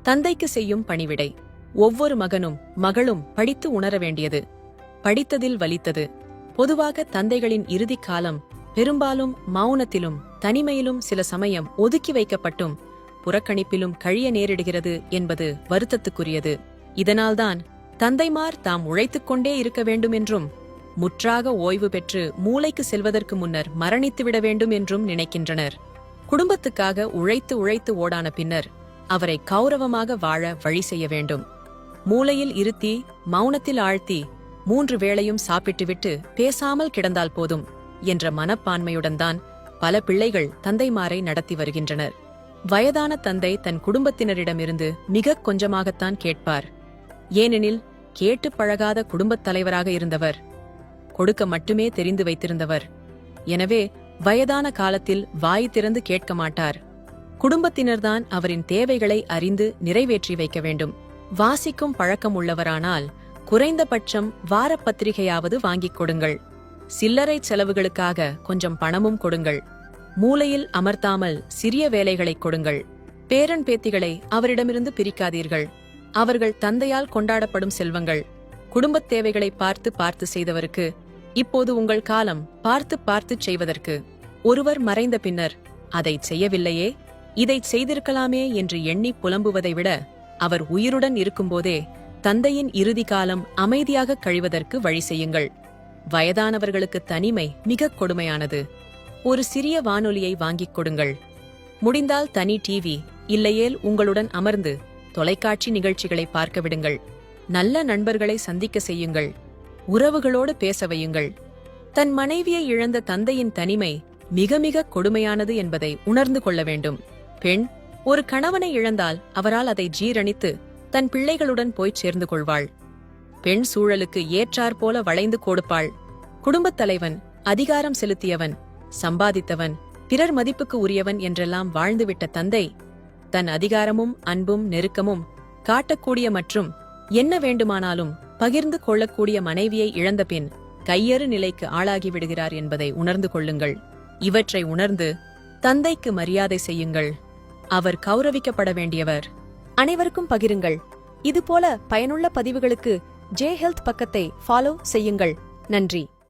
தந்தைக்கு செய்யும் பணிவிடை. ஒவ்வொரு மகனும் மகளும் படித்து உணர வேண்டியது. படித்ததில் வலித்தது. பொதுவாக தந்தைகளின் இறுதிக் காலம் பெரும்பாலும் மௌனத்திலும் தனிமையிலும் சில சமயம் ஒதுக்கி வைக்கப்பட்டும் புறக்கணிப்பிலும் கழிய நேரிடுகிறது என்பது வருத்தத்துக்குரியது. இதனால்தான் தந்தைமார் தாம் உழைத்துக் கொண்டே இருக்க வேண்டுமென்றும் முற்றாக ஓய்வு பெற்று மூளைக்கு செல்வதற்கு முன்னர் மரணித்துவிட வேண்டும் என்றும் நினைக்கின்றனர். குடும்பத்துக்காக உழைத்து உழைத்து ஓடான பின்னர் அவரை கௌரவமாக வாழ வழி செய்ய வேண்டும். மூளையில் இருத்தி மௌனத்தில் ஆழ்த்தி 3 வேளையும் சாப்பிட்டுவிட்டு பேசாமல் கிடந்தால் போதும் என்ற மனப்பான்மையுடன் தான் பல பிள்ளைகள் தந்தைமாரை நடத்தி வருகின்றனர். வயதான தந்தை தன் குடும்பத்தினரிடமிருந்து மிக கொஞ்சமாகத்தான் கேட்பார். ஏனெனில் கேட்டு பழகாத குடும்பத் தலைவராக இருந்தவர், கொடுக்க மட்டுமே தெரிந்து வைத்திருந்தவர். எனவே வயதான காலத்தில் வாய் திறந்து கேட்க மாட்டார். குடும்பத்தினர்தான் அவரின் தேவைகளை அறிந்து நிறைவேற்றி வைக்க வேண்டும். வாசிக்கும் பழக்கம் உள்ளவரானால் குறைந்தபட்சம் வாரப்பத்திரிகையாவது வாங்கிக் கொடுங்கள். சில்லறை செலவுகளுக்காக கொஞ்சம் பணமும் கொடுங்கள். மூலையில் அமர்த்தாமல் சிறிய வேலைகளை கொடுங்கள். பேரன் பேத்திகளை அவரிடமிருந்து பிரிக்காதீர்கள். அவர்கள் தந்தையால் கொண்டாடப்படும் செல்வங்கள். குடும்பத் தேவைகளை பார்த்து பார்த்து செய்தவருக்கு இப்போது உங்கள் காலம் பார்த்து பார்த்து செய்வதற்கு. ஒருவர் மறைந்த பின்னர் அதை செய்யவில்லையே, இதை செய்திருக்கலாமே என்று எண்ணி புலம்புவதை விட அவர் உயிருடன் இருக்கும்போதே தந்தையின் இறுதி காலம் அமைதியாக கழிவதற்கு வழி செய்யுங்கள். வயதானவர்களுக்கு தனிமை மிக கொடுமையானது. ஒரு சிறிய வானொலியை வாங்கிக் கொடுங்கள். முடிந்தால் தனி டிவி, இல்லையேல் உங்களுடன் அமர்ந்து தொலைக்காட்சி நிகழ்ச்சிகளை பார்க்க விடுங்கள். நல்ல நண்பர்களை சந்திக்க செய்யுங்கள். உறவுகளோடு பேச வையுங்கள். தன் மனைவியை இழந்த தந்தையின் தனிமை மிக மிக கொடுமையானது என்பதை உணர்ந்து கொள்ள வேண்டும். பெண் ஒரு கணவனை இழந்தால் அவரால் அதை ஜீரணித்து தன் பிள்ளைகளுடன் போய்ச் சேர்ந்து கொள்வாள். பெண் சூழலுக்கு ஏற்றாற்போல வளைந்து கொடுப்பாள். குடும்பத் தலைவன் அதிகாரம் செலுத்தியவன், சம்பாதித்தவன், பிறர் மதிப்புக்கு உரியவன் என்றெல்லாம் வாழ்ந்துவிட்ட தந்தை தன் அதிகாரமும் அன்பும் நெருக்கமும் காட்டக்கூடிய மற்றும் என்ன வேண்டுமானாலும் பகிர்ந்து கொள்ளக்கூடிய மனைவியை இழந்தபின் கையறு நிலைக்கு ஆளாகிவிடுகிறார் என்பதை உணர்ந்து கொள்ளுங்கள். இவற்றை உணர்ந்து தந்தைக்கு மரியாதை செய்யுங்கள். அவர் கௌரவிக்கப்பட வேண்டியவர். அனைவருக்கும் பகிருங்கள். இதுபோல பயனுள்ள பதிவுகளுக்கு ஜே ஹெல்த் பக்கத்தை ஃபாலோ செய்யுங்கள். நன்றி.